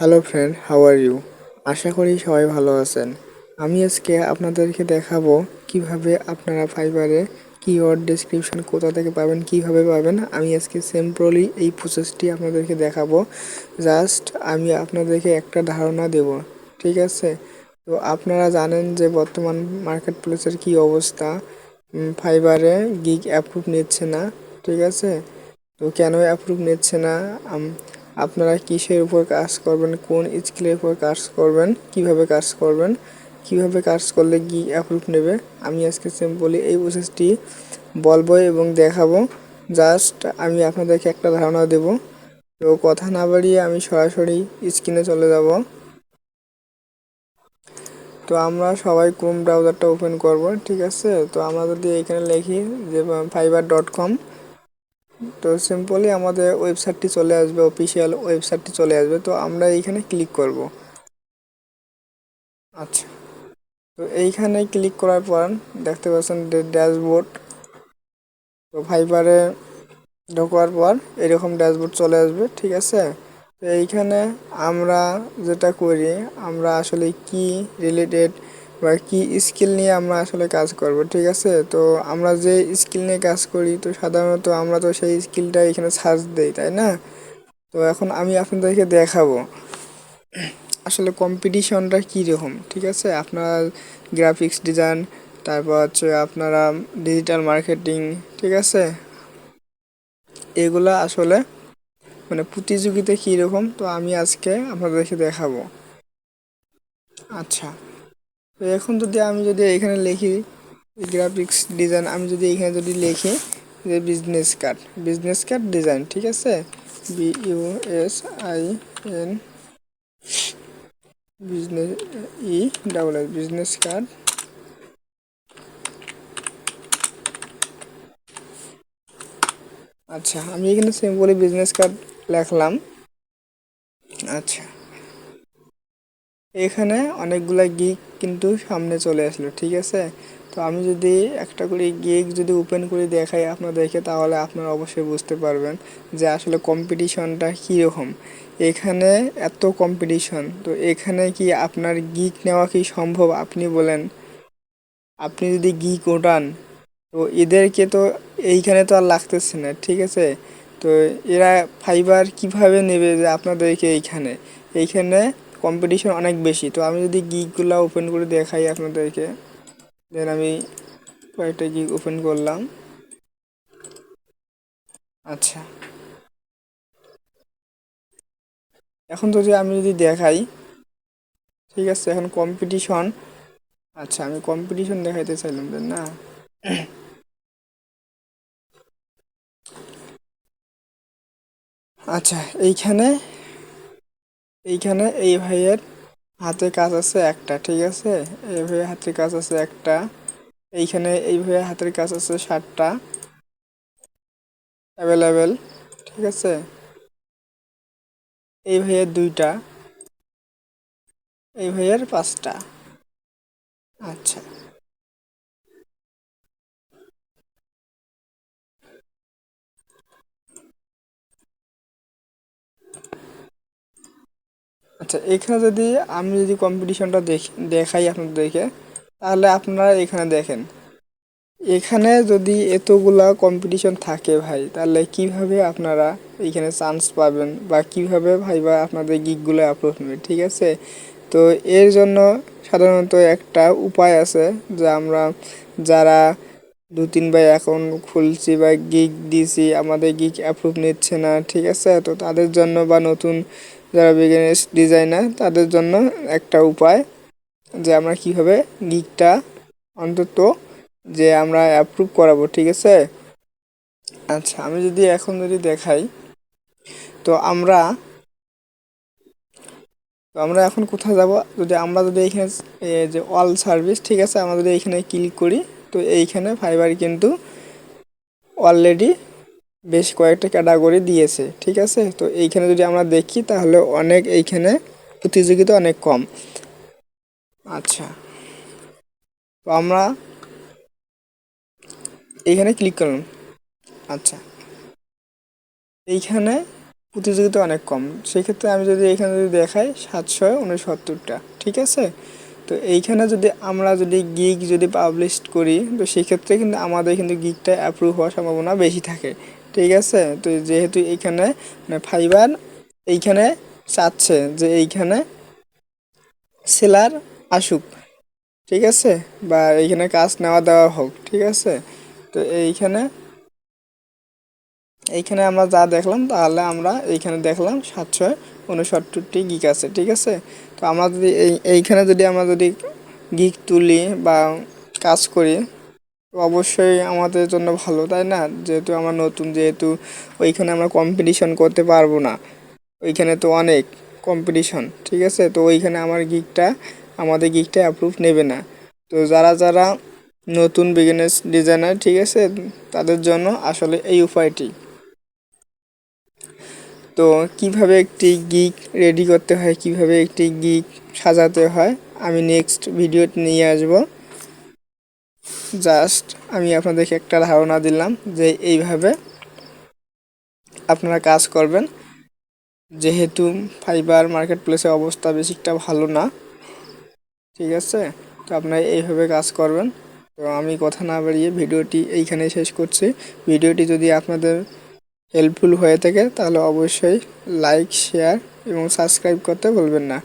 Hello friend, how are you? আশা করি সবাই ভালো আছেন। আমি আজকে আপনাদেরকে দেখাবো কিভাবে আপনারা ফাইবারে কিওয়ার্ড ডেসক্রিপশন কোথা থেকে পাবেন, কিভাবে পাবেন। আমি আজকে সিম্পলি এই প্রসেসটি আপনাদেরকে দেখাবো। জাস্ট আমি আপনাদেরকে একটা ধারণা দেব, ঠিক আছে? তো আপনারা জানেন যে বর্তমান মার্কেট প্লেসের কী অবস্থা। ফাইবারে গিগ অ্যাপ্রুভ নিচ্ছে না, ঠিক আছে? তো কেন অ্যাপ্রুভ নিচ্ছে না? আপনারা কিসের উপর কাজ করবেন, কোন স্কিলের উপর কাজ করবেন, কিভাবে কাজ করবেন, কিভাবে কাজ করলে কি অ্যাপ্রুভ নেবে, আমি আজকে সিম্পলি এই প্রসেসটি বলবো এবং দেখাবো। জাস্ট আমি আপনাদেরকে একটা ধারণা দেব। তো কথা না বাড়িয়ে আমি সরাসরি স্ক্রিনে চলে যাব। তো আমরা সবাই ক্রোম ব্রাউজারটা ওপেন করব, ঠিক আছে? তো আমরা যদি এখানে লিখি যে fiverr.com, তো সিম্পলি আমাদের ওয়েবসাইটটি চলে আসবে, অফিসিয়াল ওয়েবসাইটটি চলে আসবে। তো আমরা এইখানে ক্লিক করব। আচ্ছা, তো এইখানে ক্লিক করার পর দেখতে পাচ্ছেন ড্যাশবোর্ড। তো ফাইবারে ঢোকার পর এরকম ড্যাশবোর্ড চলে আসবে, ঠিক আছে? তো এইখানে আমরা যেটা করি, আমরা আসলে কি রিলেটেড বা কি স্কিল নিয়ে আমরা আসলে কাজ করব, ঠিক আছে? তো আমরা যে স্কিল নিয়ে কাজ করি, তো সাধারণত আমরা তো সেই স্কিলটা এখানে সার্চ দিই, তাই না? তো এখন আমি আপনাদেরকে দেখাবো আসলে কম্পিটিশনটা কীরকম, ঠিক আছে? আপনারা গ্রাফিক্স ডিজাইন, তারপর হচ্ছে আপনারা ডিজিটাল মার্কেটিং, ঠিক আছে? এগুলা আসলে মানে প্রতিযোগিতা কীরকম, তো আমি আজকে আপনাদেরকে দেখাবো। আচ্ছা, তো এখন আমি যদি এখানে লিখি গ্রাফিক্স ডিজাইন, আমি যদি এখানে যদি লিখি যে বিজনেস কার্ড ডিজাইন, ঠিক আছে? BUSIN business business card. আচ্ছা, আমি এখানে সিম্পলি বিজনেস কার্ড লিখলাম। আচ্ছা, এখানে অনেকগুলা গিগ কিন্তু সামনে চলে আসলো, ঠিক আছে? তো আমি যদি একটা করে গিগ যদি ওপেন করে দেখাই আপনাদেরকে, তাহলে আপনারা অবশ্যই বুঝতে পারবেন যে আসলে কম্পিটিশনটা কীরকম। এখানে এত কম্পিটিশন, তো এখানে কি আপনার গিগ নেওয়া কি সম্ভব? আপনি বলেন, আপনি যদি গিগ ওঠান, তো এদেরকে তো এইখানে তো আর লাগতেছে না, ঠিক আছে? তো এরা ফাইবার কিভাবে নেবে যে আপনাদেরকে এইখানে এইখানে কম্পিটিশন অনেক বেশি। তো আমি যদি গিগগুলো ওপেন করে দেখাই আপনাদেরকে, দেন আমি কয়েকটা গিগ ওপেন করলাম। আচ্ছা, এখন আমি যদি দেখাই, ঠিক আছে? এখন কম্পিটিশন, আচ্ছা আমি কম্পিটিশন দেখাইতে চাইলাম যে না। আচ্ছা, এইখানে এইখানে এই ভাইয়ের হাতে কাজ আছে একটা, ঠিক আছে? এই ভাইয়ের হাতে কাজ আছে একটা। এইখানে এই ভাইয়ের হাতের কাজ আছে 7টা অ্যাভেলেবেল, ঠিক আছে? এই ভাইয়ের 2টা, এই ভাইয়ের 5টা। আচ্ছা, আচ্ছা, এখানে আমি যদি কম্পিটিশনটা দেখাই আপনাদেরকে, তাহলে আপনারা এখানে দেখেন, এখানে যদি এতগুলা কম্পিটিশন থাকে ভাই, তাহলে কিভাবে আপনারা এইখানে চান্স পাবেন বা কিভাবে ভাই বা আপনাদের গিগগুলো আপলোড নেবে, ঠিক আছে? তো এর জন্য সাধারণত একটা উপায় আছে, যে আমরা যারা 2-3 বার অ্যাকাউন্ট খুলছি বা গিগ দিছি, আমাদের গিগ অ্যাপ্রুভ নিচ্ছে না, ঠিক আছে? তো তাদের জন্য বা নতুন যারা বিগিনার্স ডিজাইনার, তাদের জন্য একটা উপায়, যে আমরা কিভাবে গিগটা অন্তত যে আমরা অ্যাপ্রুভ করাবো, ঠিক আছে? আচ্ছা, আমি এখন দেখাই, তো আমরা এখন কোথায় যাব? আমরা যদি এইখানে যে অল সার্ভিস, ঠিক আছে, আমরা যদি এইখানে ক্লিক করি, তো এইখানে ফাইবার কিন্তু অলরেডি বেশ কয়েকটা ক্যাটাগরি দিয়েছে, ঠিক আছে? তো এইখানে যদি আমরা দেখি, তাহলে অনেক এইখানে প্রতিযোগিতা অনেক কম। আচ্ছা, তো আমরা এইখানে ক্লিক করলাম। আচ্ছা, এইখানে প্রতিযোগিতা অনেক কম। সেক্ষেত্রে আমি যদি এখানে যদি দেখাই 769টা, ঠিক আছে। তো এইখানে যদি আমরা যদি গিগ যদি পাবলিশ করি, তো সেক্ষেত্রে কিন্তু আমাদের কিন্তু গিগটা অ্যাপ্রুভ হওয়ার সম্ভাবনা বেশি থাকে, ঠিক আছে। তো যেহেতু এইখানে মানে ফাইবার এইখানে চাচ্ছে যে এইখানে সেলার আসুক, ঠিক আছে, বা এইখানে কাজ নেওয়া দেওয়া হোক, ঠিক আছে। তো এইখানে এইখানে আমরা যা দেখলাম, তাহলে আমরা এইখানে দেখলাম 769টি গিগ আছে, ঠিক আছে। তো আমরা যদি এইখানে যদি আমরা যদি গিগ তুলি বা কাজ করি, তো অবশ্যই আমাদের জন্য ভালো, তাই না? যেহেতু আমরা নতুন, যেহেতু ওইখানে আমরা কম্পিটিশন করতে পারবো না, ওইখানে তো অনেক কম্পিটিশন, ঠিক আছে। তো ওইখানে আমাদের গিগটা অ্যাপ্রুভ নেবে না। তো যারা যারা নতুন বিগিনার্স ডিজাইনার, ঠিক আছে, তাদের জন্য আসলে এই উপায়টি। তো কিভাবে একটি গিগ রেডি করতে হয়, কিভাবে একটি গিগ সাজাতে হয়, আমি নেক্সট ভিডিওতে নিয়ে আসব। জাস্ট আমি আপনাদেরকে একটা ধারণা দিলাম যে এইভাবে আপনারা কাজ করবেন। যেহেতু ফাইবার মার্কেট প্লেসের অবস্থা বেশিটা ভালো না, ঠিক আছে। তো আপনারা এইভাবে কাজ করবেন। তো আমি কথা না বাড়িয়ে ভিডিওটি এইখানেই শেষ করছি। ভিডিওটি যদি আপনাদের হেল্পফুল হয়ে থাকে, তাহলে অবশ্যই লাইক, শেয়ার এবং সাবস্ক্রাইব করতে ভুলবেন না।